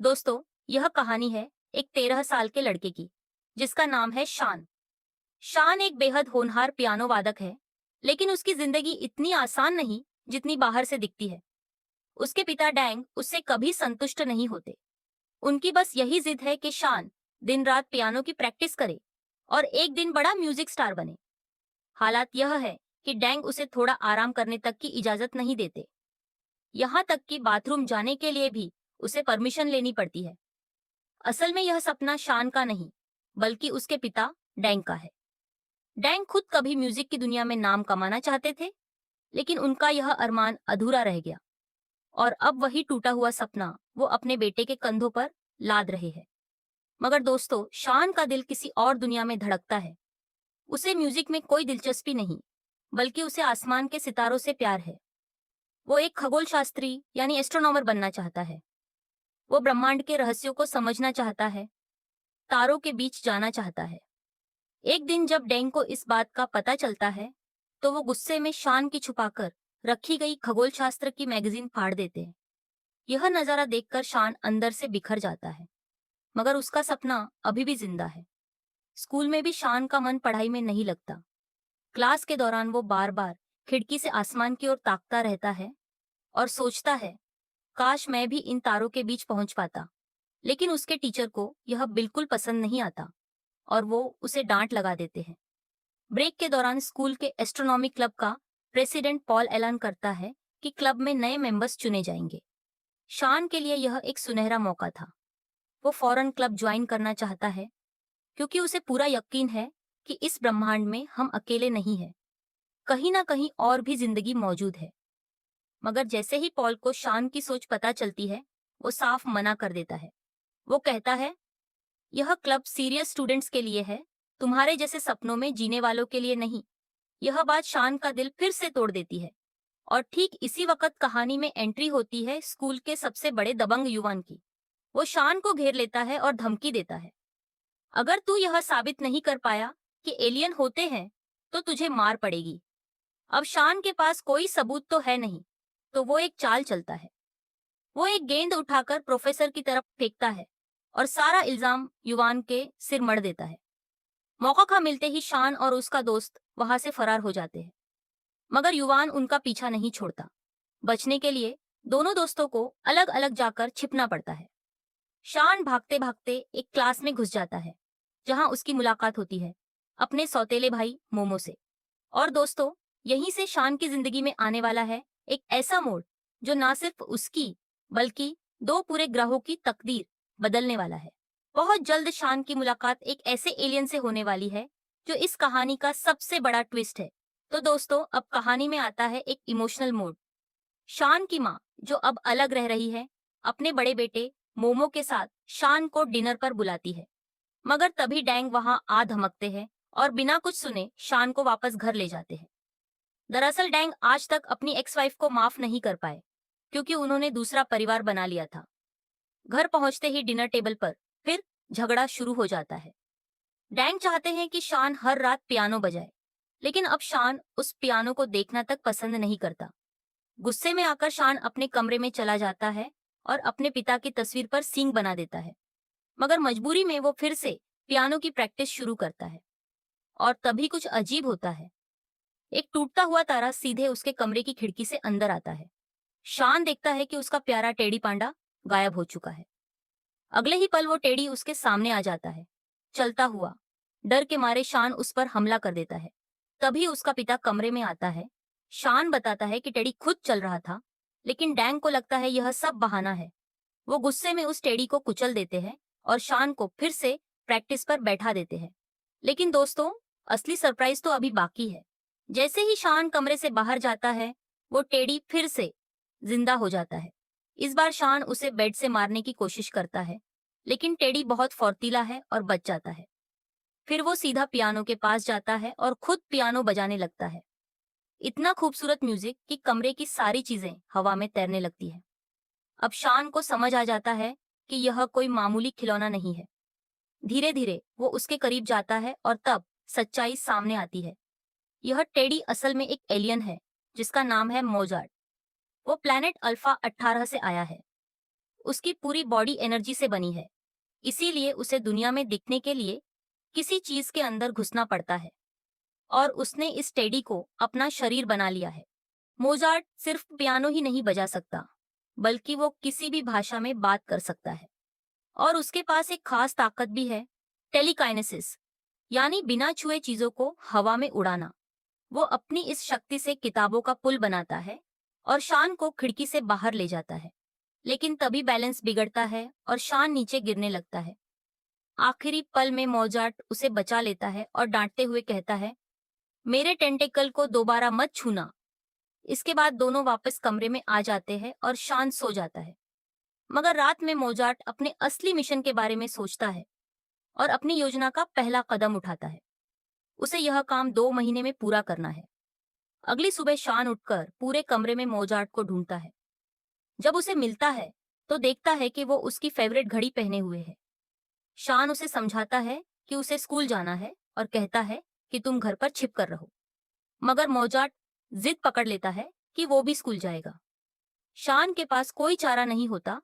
दोस्तों, यह कहानी है एक 13 साल के लड़के की जिसका नाम है शान। शान एक बेहद होनहार पियानो वादक है, लेकिन उसकी जिंदगी इतनी आसान नहीं जितनी बाहर से दिखती है। उसके पिता डैंग उससे कभी संतुष्ट नहीं होते। उनकी बस यही जिद है कि शान दिन रात पियानो की प्रैक्टिस करे और एक दिन बड़ा म्यूजिक स्टार बने। हालात यह है कि डैंग उसे थोड़ा आराम करने तक की इजाजत नहीं देते। यहाँ तक कि बाथरूम जाने के लिए भी उसे परमिशन लेनी पड़ती है। असल में यह सपना शान का नहीं, बल्कि उसके पिता डैंग का है। डैंग खुद कभी म्यूजिक की दुनिया में नाम कमाना चाहते थे, लेकिन उनका यह अरमान अधूरा रह गया और अब वही टूटा हुआ सपना वो अपने बेटे के कंधों पर लाद रहे हैं। मगर दोस्तों, शान का दिल किसी और दुनिया में धड़कता है। उसे म्यूजिक में कोई दिलचस्पी नहीं, बल्कि उसे आसमान के सितारों से प्यार है। वो एक खगोल शास्त्री यानी एस्ट्रोनॉमर बनना चाहता है। वो ब्रह्मांड के रहस्यों को समझना चाहता है, तारों के बीच जाना चाहता है। एक दिन जब डेंग को इस बात का पता चलता है, तो वो गुस्से में शान की छुपाकर रखी गई खगोल शास्त्र की मैगजीन फाड़ देते हैं। यह नजारा देखकर शान अंदर से बिखर जाता है, मगर उसका सपना अभी भी जिंदा है। स्कूल में भी शान का मन पढ़ाई में नहीं लगता। क्लास के दौरान वो बार बार खिड़की से आसमान की ओर ताकता रहता है और सोचता है, काश मैं भी इन तारों के बीच पहुंच पाता। लेकिन उसके टीचर को यह बिल्कुल पसंद नहीं आता और वो उसे डांट लगा देते हैं। ब्रेक के दौरान स्कूल के एस्ट्रोनॉमी क्लब का प्रेसिडेंट पॉल ऐलान करता है कि क्लब में नए मेंबर्स चुने जाएंगे। शान के लिए यह एक सुनहरा मौका था। वो फौरन क्लब ज्वाइन करना चाहता है, क्योंकि उसे पूरा यकीन है कि इस ब्रह्मांड में हम अकेले नहीं हैं। कहीं ना कहीं और भी जिंदगी मौजूद है। मगर जैसे ही पॉल को शान की सोच पता चलती है, वो साफ मना कर देता है। वो कहता है, यह क्लब सीरियस स्टूडेंट्स के लिए है, तुम्हारे जैसे सपनों में जीने वालों के लिए नहीं। यह बात शान का दिल फिर से तोड़ देती है। और ठीक इसी वक्त कहानी में एंट्री होती है स्कूल के सबसे बड़े दबंग युवान की। वो शान को घेर लेता है और धमकी देता है, अगर तू यह साबित नहीं कर पाया कि एलियन होते हैं, तो तुझे मार पड़ेगी। अब शान के पास कोई सबूत तो है नहीं, तो वो एक चाल चलता है। वो एक गेंद उठाकर प्रोफेसर की तरफ फेंकता है और सारा इल्जाम युवान के सिर मढ़ देता है। मौका मिलते ही शान और उसका दोस्त वहां से फरार हो जाते हैं, मगर युवान उनका पीछा नहीं छोड़ता। बचने के लिए दोनों दोस्तों को अलग अलग जाकर छिपना पड़ता है। शान भागते भागते एक क्लास में घुस जाता है, जहां उसकी मुलाकात होती है अपने सौतेले भाई मोमो से। और दोस्तों, यहीं से शान की जिंदगी में आने वाला है एक ऐसा मोड़ जो ना सिर्फ उसकी, बल्कि दो पूरे ग्रहों की तकदीर बदलने वाला है। बहुत जल्द शान की मुलाकात एक ऐसे एलियन से होने वाली है जो इस कहानी का सबसे बड़ा ट्विस्ट है। तो दोस्तों, अब कहानी में आता है एक इमोशनल मोड। शान की माँ, जो अब अलग रह रही है, अपने बड़े बेटे मोमो के साथ शान को डिनर पर बुलाती है। मगर तभी डैंग वहां आ धमकते हैं और बिना कुछ सुने शान को वापस घर ले जाते हैं। दरअसल डैंग आज तक अपनी एक्स वाइफ को माफ नहीं कर पाए, क्योंकि उन्होंने दूसरा परिवार बना लिया था। घर पहुंचते ही डिनर टेबल पर फिर झगड़ा शुरू हो जाता है। डैंग चाहते हैं कि शान हर रात पियानो बजाए, लेकिन अब शान उस पियानो को देखना तक पसंद नहीं करता। गुस्से में आकर शान अपने कमरे में चला जाता है और अपने पिता की तस्वीर पर सींग बना देता है। मगर मजबूरी में वो फिर से पियानो की प्रैक्टिस शुरू करता है। और तभी कुछ अजीब होता है। एक टूटता हुआ तारा सीधे उसके कमरे की खिड़की से अंदर आता है। शान देखता है कि उसका प्यारा टेडी पांडा गायब हो चुका है। अगले ही पल वो टेडी उसके सामने आ जाता है, चलता हुआ। डर के मारे शान उस पर हमला कर देता है। तभी उसका पिता कमरे में आता है। शान बताता है कि टेडी खुद चल रहा था, लेकिन डैंग को लगता है यह सब बहाना है। वो गुस्से में उस टेडी को कुचल देते हैं और शान को फिर से प्रैक्टिस पर बैठा देते हैं। लेकिन दोस्तों, असली सरप्राइज तो अभी बाकी है। जैसे ही शान कमरे से बाहर जाता है, वो टेडी फिर से जिंदा हो जाता है। इस बार शान उसे बेड से मारने की कोशिश करता है, लेकिन टेडी बहुत फौर्तीला है और बच जाता है। फिर वो सीधा पियानो के पास जाता है और खुद पियानो बजाने लगता है। इतना खूबसूरत म्यूजिक कि कमरे की सारी चीजें हवा में तैरने लगती है। अब शान को समझ आ जाता है कि यह कोई मामूली खिलौना नहीं है। धीरे धीरे वो उसके करीब जाता है और तब सच्चाई सामने आती है। यह टेडी असल में एक एलियन है, जिसका नाम है मोजार्ट। वो प्लैनेट अल्फा 18 से आया है। उसकी पूरी बॉडी एनर्जी से बनी है, इसीलिए उसे दुनिया में दिखने के लिए किसी चीज के अंदर घुसना पड़ता है और उसने इस टेडी को अपना शरीर बना लिया है। मोजार्ट सिर्फ पियानो ही नहीं बजा सकता, बल्कि वो किसी भी भाषा में बात कर सकता है और उसके पास एक खास ताकत भी है, टेलीकाइनेसिस, यानी बिना छुए चीजों को हवा में उड़ाना। वो अपनी इस शक्ति से किताबों का पुल बनाता है और शान को खिड़की से बाहर ले जाता है, लेकिन तभी बैलेंस बिगड़ता है और शान नीचे गिरने लगता है। आखिरी पल में मोजार्ट उसे बचा लेता है और डांटते हुए कहता है, मेरे टेंटेकल को दोबारा मत छूना। इसके बाद दोनों वापस कमरे में आ जाते हैं और शान सो जाता है। मगर रात में मोजार्ट अपने असली मिशन के बारे में सोचता है और अपनी योजना का पहला कदम उठाता है। उसे यह काम 2 महीने में पूरा करना है। अगली सुबह शान उठकर पूरे कमरे में मोजार्ट को ढूंढता है। जब उसे मिलता है तो देखता है कि वो उसकी फेवरेट घड़ी पहने हुए है। शान उसे समझाता है कि उसे स्कूल जाना है और कहता है कि तुम घर पर छिप कर रहो। मगर मोजार्ट जिद पकड़ लेता है कि वो भी स्कूल जाएगा। शान के पास कोई चारा नहीं होता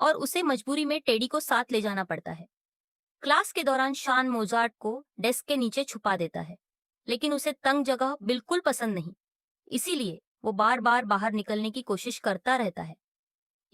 और उसे मजबूरी में टेडी को साथ ले जाना पड़ता है। क्लास के दौरान शान मोजार्ट को डेस्क के नीचे छुपा देता है, लेकिन उसे तंग जगह बिल्कुल पसंद नहीं, इसीलिए वो बार बार बाहर निकलने की कोशिश करता रहता है।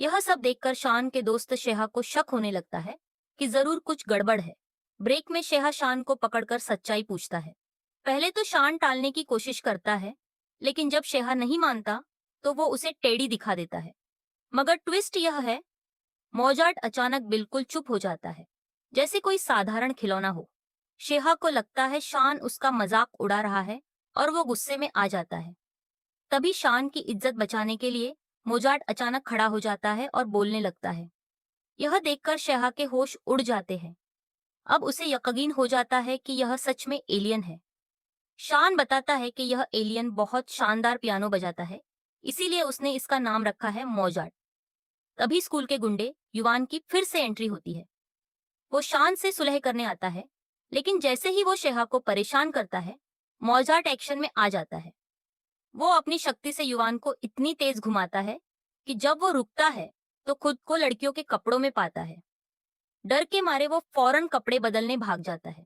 यह सब देखकर शान के दोस्त शेहा को शक होने लगता है कि जरूर कुछ गड़बड़ है। ब्रेक में शेहा शान को पकड़कर सच्चाई पूछता है। पहले तो शान टालने की कोशिश करता है, लेकिन जब शेहा नहीं मानता तो वो उसे टेडी दिखा देता है। मगर ट्विस्ट यह है, मोजार्ट अचानक बिल्कुल चुप हो जाता है, जैसे कोई साधारण खिलौना हो। शेहा को लगता है शान उसका मजाक उड़ा रहा है और वो गुस्से में आ जाता है। तभी शान की इज्जत बचाने के लिए मोजार्ट अचानक खड़ा हो जाता है और बोलने लगता है। यह देखकर शेहा के होश उड़ जाते हैं। अब उसे यकीन हो जाता है कि यह सच में एलियन है। शान बताता है कि यह एलियन बहुत शानदार पियानो बजाता है, इसीलिए उसने इसका नाम रखा है मोजार्ट। तभी स्कूल के गुंडे युवान की फिर से एंट्री होती है। वो शान से सुलह करने आता है, लेकिन जैसे ही वो शेहा को परेशान करता है, मोजार्ट एक्शन में आ जाता है। वो अपनी शक्ति से युवान को इतनी तेज घुमाता है कि जब वो रुकता है तो खुद को लड़कियों के कपड़ों में पाता है। डर के मारे वो फौरन कपड़े बदलने भाग जाता है।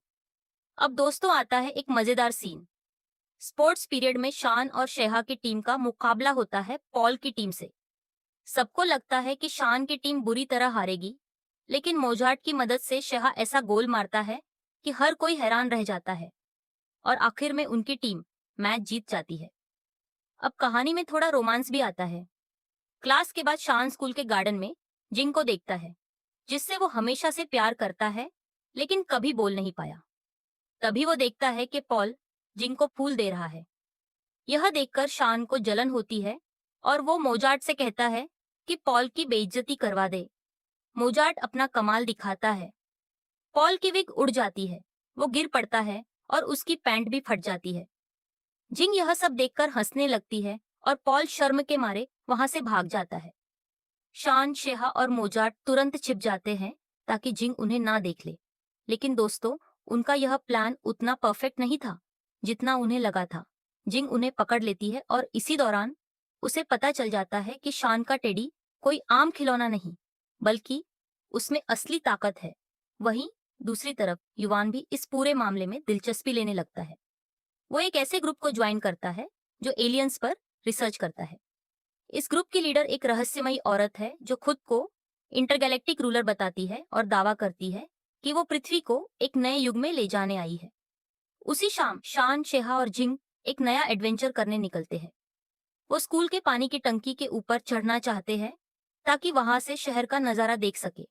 अब दोस्तों आता है एक मजेदार सीन। स्पोर्ट्स पीरियड में शान और शेहा की टीम का मुकाबला होता है पॉल की टीम से। सबको लगता है कि शान की टीम बुरी तरह हारेगी, लेकिन मोजार्ट की मदद से शेहा ऐसा गोल मारता है कि हर कोई हैरान रह जाता है और आखिर में उनकी टीम मैच जीत जाती है। अब कहानी में थोड़ा रोमांस भी आता है। क्लास के बाद शान स्कूल के गार्डन में जिंग को देखता है, जिससे वो हमेशा से प्यार करता है, लेकिन कभी बोल नहीं पाया। तभी वो देखता है कि पॉल जिंग को फूल दे रहा है। यह देखकर शान को जलन होती है और वो मोजार्ट से कहता है कि पॉल की बेइज्जती करवा दे। मोजार्ट अपना कमाल दिखाता है। पॉल की विग उड़ जाती है, वो गिर पड़ता है और उसकी पैंट भी फट जाती है। जिंग यह सब देखकर हंसने लगती है और पॉल शर्म के मारे वहां से भाग जाता है। शान, शेहा और मोजार्ट तुरंत छिप जाते हैं ताकि जिंग उन्हें ना देख ले। लेकिन दोस्तों, उनका यह प्लान उतना परफेक्ट नहीं था जितना उन्हें लगा था। जिंग उन्हें पकड़ लेती है और इसी दौरान उसे पता चल जाता है कि शान का टेडी कोई आम खिलौना नहीं, बल्कि उसमें असली ताकत है। वहीं दूसरी तरफ युवान भी इस पूरे मामले में दिलचस्पी लेने लगता है। वो एक ऐसे ग्रुप को ज्वाइन करता है जो एलियंस पर रिसर्च करता है। इस ग्रुप की लीडर एक रहस्यमयी औरत है जो खुद को इंटरगैलेक्टिक रूलर बताती है और दावा करती है कि वो पृथ्वी को एक नए युग में ले जाने आई है। उसी शाम शान, शेहा और जिंग एक नया एडवेंचर करने निकलते हैं। वो स्कूल के पानी की टंकी के ऊपर चढ़ना चाहते हैं ताकि वहां से शहर का नजारा देख सके।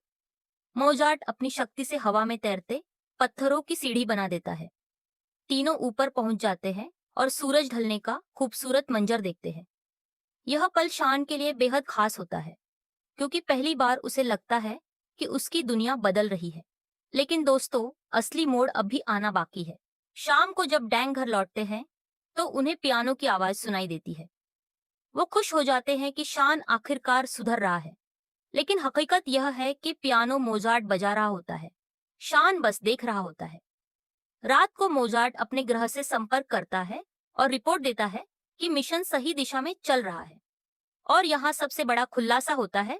मोजार्ट अपनी शक्ति से हवा में तैरते पत्थरों की सीढ़ी बना देता है। तीनों ऊपर पहुंच जाते हैं और सूरज ढलने का खूबसूरत मंजर देखते हैं। यह पल शान के लिए बेहद खास होता है, क्योंकि पहली बार उसे लगता है कि उसकी दुनिया बदल रही है। लेकिन दोस्तों, असली मोड़ अब भी आना बाकी है। शाम को जब डैंग घर लौटते हैं तो उन्हें पियानो की आवाज सुनाई देती है। वो खुश हो जाते हैं कि शान आखिरकार सुधर रहा है, लेकिन हकीकत यह है कि पियानो मोजार्ट बजा रहा होता है, शान बस देख रहा होता है। रात को मोजार्ट अपने ग्रह से संपर्क करता है और रिपोर्ट देता है कि मिशन सही दिशा में चल रहा है। और यहाँ सबसे बड़ा खुलासा होता है,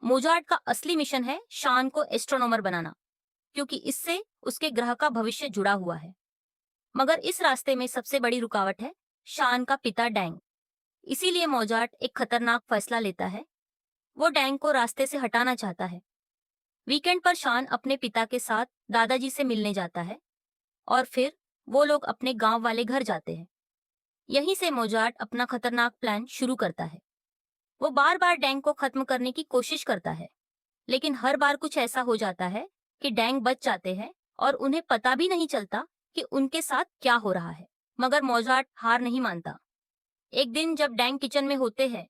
मोजार्ट का असली मिशन है शान को एस्ट्रोनॉमर बनाना, क्योंकि इससे उसके ग्रह का भविष्य जुड़ा हुआ है। मगर इस रास्ते में सबसे बड़ी रुकावट है शान का पिता डैंग। इसीलिए मोजार्ट एक खतरनाक फैसला लेता है। वो डैंग को रास्ते से हटाना चाहता है। वीकेंड पर शान अपने पिता के साथ दादाजी से मिलने जाता है और फिर वो लोग अपने गांव वाले घर जाते हैं। यहीं से मोजार्ट अपना खतरनाक प्लान शुरू करता है। वो बार बार डैंग को खत्म करने की कोशिश करता है, लेकिन हर बार कुछ ऐसा हो जाता है कि डैंग बच जाते हैं और उन्हें पता भी नहीं चलता कि उनके साथ क्या हो रहा है। मगर मोजार्ट हार नहीं मानता। एक दिन जब डैंग किचन में होते हैं,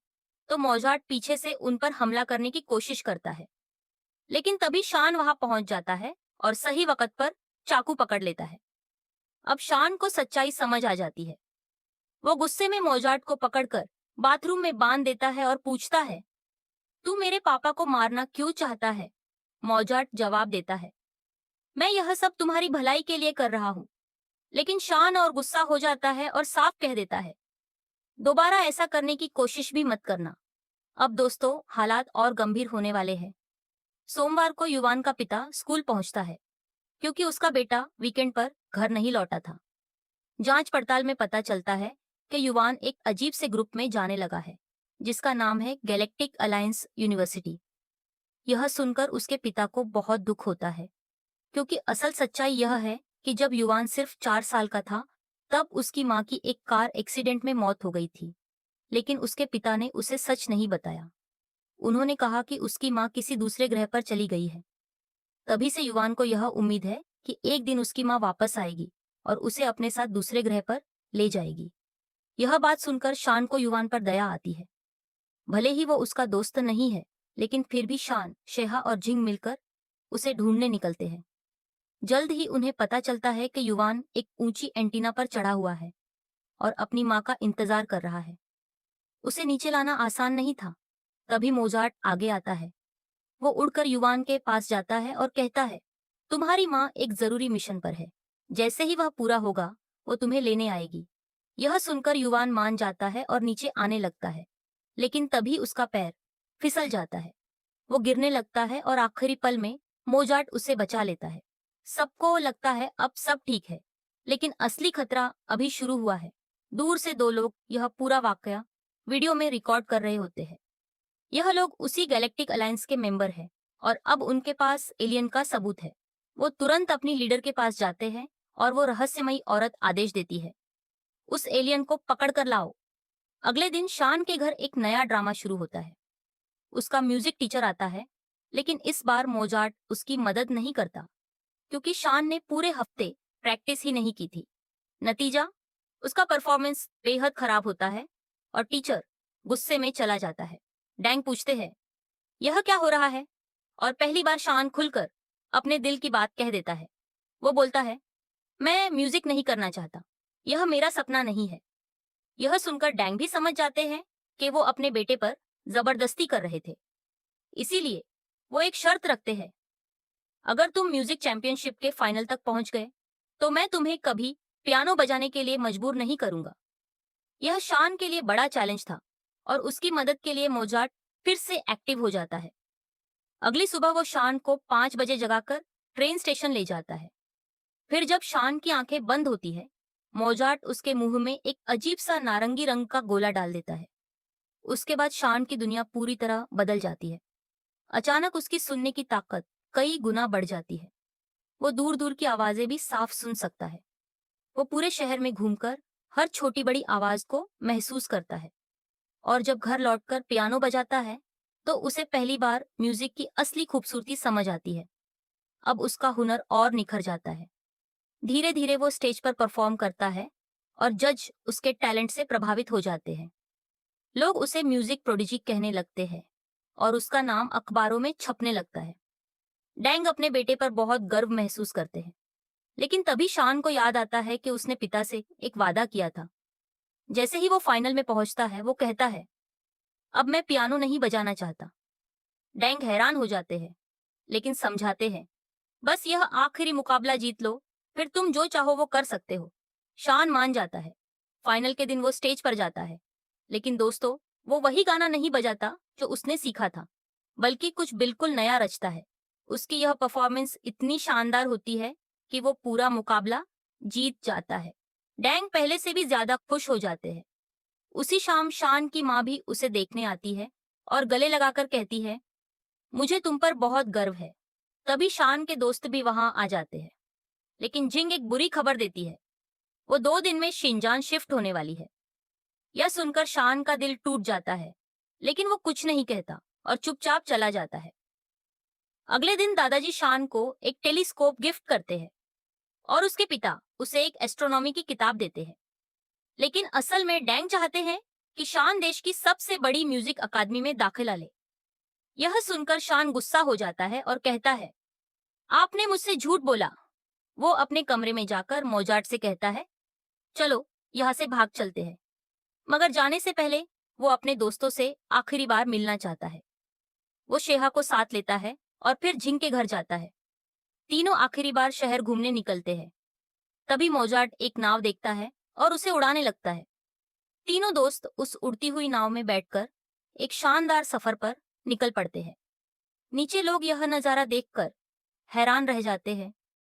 तो मोजार्ट पीछे से उन पर हमला करने की कोशिश करता है, लेकिन तभी शान वहां पहुंच जाता है और सही वक्त पर चाकू पकड़ लेता है। अब शान को सच्चाई समझ आ जाती है। वो गुस्से में मोजार्ट को पकड़कर बाथरूम में बांध देता है और पूछता है, तू मेरे पापा को मारना क्यों चाहता है? मोजार्ट जवाब देता है, मैं यह सब तुम्हारी भलाई के लिए कर रहा हूँ। लेकिन शान और गुस्सा हो जाता है और साफ कह देता है, दोबारा ऐसा करने की कोशिश भी मत करना। अब दोस्तों, हालात और गंभीर होने वाले हैं। सोमवार को युवान का पिता स्कूल पहुंचता है, क्योंकि उसका बेटा वीकेंड पर घर नहीं लौटा था। जांच पड़ताल में पता चलता है कि युवान एक अजीब से ग्रुप में जाने लगा है, जिसका नाम है गैलेक्टिक अलायंस यूनिवर्सिटी। यह सुनकर उसके पिता को बहुत दुख होता है, क्योंकि असल सच्चाई यह है कि जब युवान सिर्फ 4 साल का था, तब उसकी माँ की एक कार एक्सीडेंट में मौत हो गई थी। लेकिन उसके पिता ने उसे सच नहीं बताया। उन्होंने कहा कि उसकी माँ किसी दूसरे ग्रह पर चली गई है। तभी से युवान को यह उम्मीद है कि एक दिन उसकी माँ वापस आएगी और उसे अपने साथ दूसरे ग्रह पर ले जाएगी। यह बात सुनकर शान को युवान पर दया आती है। भले ही वो उसका दोस्त नहीं है, लेकिन फिर भी शान, शेहा और जिंग मिलकर उसे ढूंढने निकलते हैं। जल्द ही उन्हें पता चलता है कि युवान एक ऊंची एंटीना पर चढ़ा हुआ है और अपनी माँ का इंतजार कर रहा है। उसे नीचे लाना आसान नहीं था। तभी मोजार्ट आगे आता है। वो उड़कर युवान के पास जाता है और कहता है, तुम्हारी माँ एक जरूरी मिशन पर है। जैसे ही वह पूरा होगा, वो तुम्हें लेने आएगी। यह सुनकर युवान मान जाता है और नीचे आने लगता है, लेकिन तभी उसका पैर फिसल जाता है। वो गिरने लगता है और आखिरी पल में मोजार्ट उसे बचा लेता है। सबको लगता है अब सब ठीक है, लेकिन असली खतरा अभी शुरू हुआ है। दूर से दो लोग यह पूरा वाकया वीडियो में रिकॉर्ड कर रहे होते हैं। यह लोग उसी गैलेक्टिक अलायंस के मेंबर हैं और अब उनके पास एलियन का सबूत है। वो तुरंत अपनी लीडर के पास जाते हैं और वो रहस्यमयी औरत आदेश देती है, उस एलियन को पकड़ कर लाओ। अगले दिन शान के घर एक नया ड्रामा शुरू होता है। उसका म्यूजिक टीचर आता है, लेकिन इस बार मोजार्ट उसकी मदद नहीं करता, क्योंकि शान ने पूरे हफ्ते प्रैक्टिस ही नहीं की थी। नतीजा, उसका परफॉर्मेंस बेहद खराब होता है और टीचर गुस्से में चला जाता है। डैंग पूछते हैं, यह क्या हो रहा है? और पहली बार शान खुलकर अपने दिल की बात कह देता है। वो बोलता है, मैं म्यूजिक नहीं करना चाहता, यह मेरा सपना नहीं है। यह सुनकर डैंग भी समझ जाते हैं कि वो अपने बेटे पर जबरदस्ती कर रहे थे। इसीलिए वो एक शर्त रखते हैं, अगर तुम म्यूजिक चैंपियनशिप के फाइनल तक पहुंच गए, तो मैं तुम्हें कभी पियानो बजाने के लिए मजबूर नहीं करूंगा। यह शान के लिए बड़ा चैलेंज था और उसकी मदद के लिए मोजार्ट फिर से एक्टिव हो जाता है। अगली सुबह वो शान को 5 बजे जगाकर ट्रेन स्टेशन ले जाता है। फिर जब शान की आंखें बंद होती है, मोजार्ट उसके मुंह में एक अजीब सा नारंगी रंग का गोला डाल देता है। उसके बाद शान की दुनिया पूरी तरह बदल जाती है। अचानक उसकी सुनने की ताकत कई गुना बढ़ जाती है। वो दूर दूर की आवाजें भी साफ सुन सकता है। वो पूरे शहर में घूमकर हर छोटी बड़ी आवाज को महसूस करता है और जब घर लौटकर पियानो बजाता है, तो उसे पहली बार म्यूजिक की असली खूबसूरती समझ आती है। अब उसका हुनर और निखर जाता है। धीरे धीरे वो स्टेज पर परफॉर्म करता है और जज उसके टैलेंट से प्रभावित हो जाते हैं। लोग उसे म्यूजिक प्रोडिजी कहने लगते हैं और उसका नाम अखबारों में छपने लगता है। डैंग अपने बेटे पर बहुत गर्व महसूस करते हैं, लेकिन तभी शान को याद आता है कि उसने पिता से एक वादा किया था। जैसे ही वो फाइनल में पहुंचता है, वो कहता है, अब मैं पियानो नहीं बजाना चाहता। डैंग हैरान हो जाते हैं, लेकिन समझाते हैं, बस यह आखिरी मुकाबला जीत लो, फिर तुम जो चाहो वो कर सकते हो। शान मान जाता है। फाइनल के दिन वो स्टेज पर जाता है, लेकिन दोस्तों, वो वही गाना नहीं बजाता जो उसने सीखा था। बल्कि कुछ बिल्कुल नया रचता है। उसकी यह परफॉर्मेंस इतनी शानदार होती है कि वो पूरा मुकाबला जीत जाता है। डैंग पहले से भी ज्यादा खुश हो जाते हैं। उसी शाम शान की माँ भी उसे देखने आती है और गले लगाकर कहती है, मुझे तुम पर बहुत गर्व है। तभी शान के दोस्त भी वहां आ जाते हैं। लेकिन जिंग एक बुरी खबर देती है। वो 2 दिन में शिनजान शिफ्ट होने वाली है। यह सुनकर शान का दिल टूट जाता है, लेकिन वो कुछ नहीं कहता और चुपचाप चला जाता है। अगले दिन दादाजी शान को एक टेलीस्कोप गिफ्ट करते हैं और उसके पिता उसे एक एस्ट्रोनॉमी की किताब देते हैं। लेकिन असल में डैंग चाहते हैं कि शान देश की सबसे बड़ी म्यूजिक अकादमी में दाखिला ले। यह सुनकर शान गुस्सा हो जाता है और कहता है, आपने मुझसे झूठ बोला। वो अपने कमरे में जाकर मोजार्ट से कहता है, चलो यहाँ से भाग चलते हैं। मगर जाने से पहले वो अपने दोस्तों से आखिरी बार मिलना चाहता है। वो शेहा को साथ लेता है और फिर झिंग के घर जाता है। तीनों आखिरी बार शहर घूमने निकलते हैं। तभी मोजार्ट एक नाव देखता है और उसे उड़ाने लगता है। तीनों दोस्त उस उड़ती हुई नाव में बैठकर एक शानदार सफर पर निकल पड़ते हैं। नीचे लोग यह नजारा देखकर हैरान रह जाते हैं